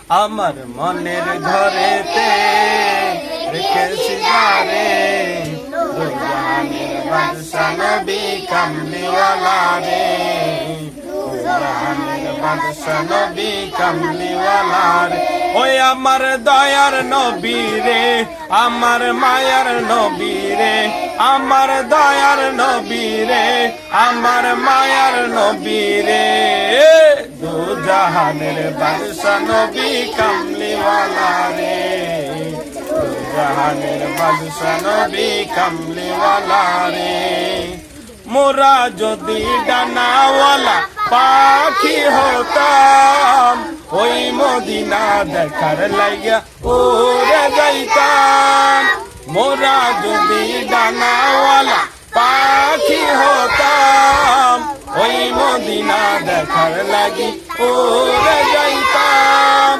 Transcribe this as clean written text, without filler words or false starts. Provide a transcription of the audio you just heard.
আমার মনের ঘরেতে রেখেছি যারে দুজাহানের বাদশা নবী কামলিওয়ালা রে দুজাহানের বাদশা নবী কামলিওয়ালা রে ওই আমার দয়ার নবী রে আমার মায়ার নবী রে আমার দয়ার নবী রে আমার মায়ার নবী রে দুজাহানের বাদশা নবী কামলিওয়ালা রে দুজাহানের বাদশা নবী কামলিওয়ালা রে মোরা যদি ডানাওয়ালা পাখি হতাম ওই মদিনা দেখার লাইয়া উড়ে যাইতাম মোরা যদি ডানাওয়ালা পাখি হতাম ওই মদিনা দেখার লাগি উড়ে যাইতাম।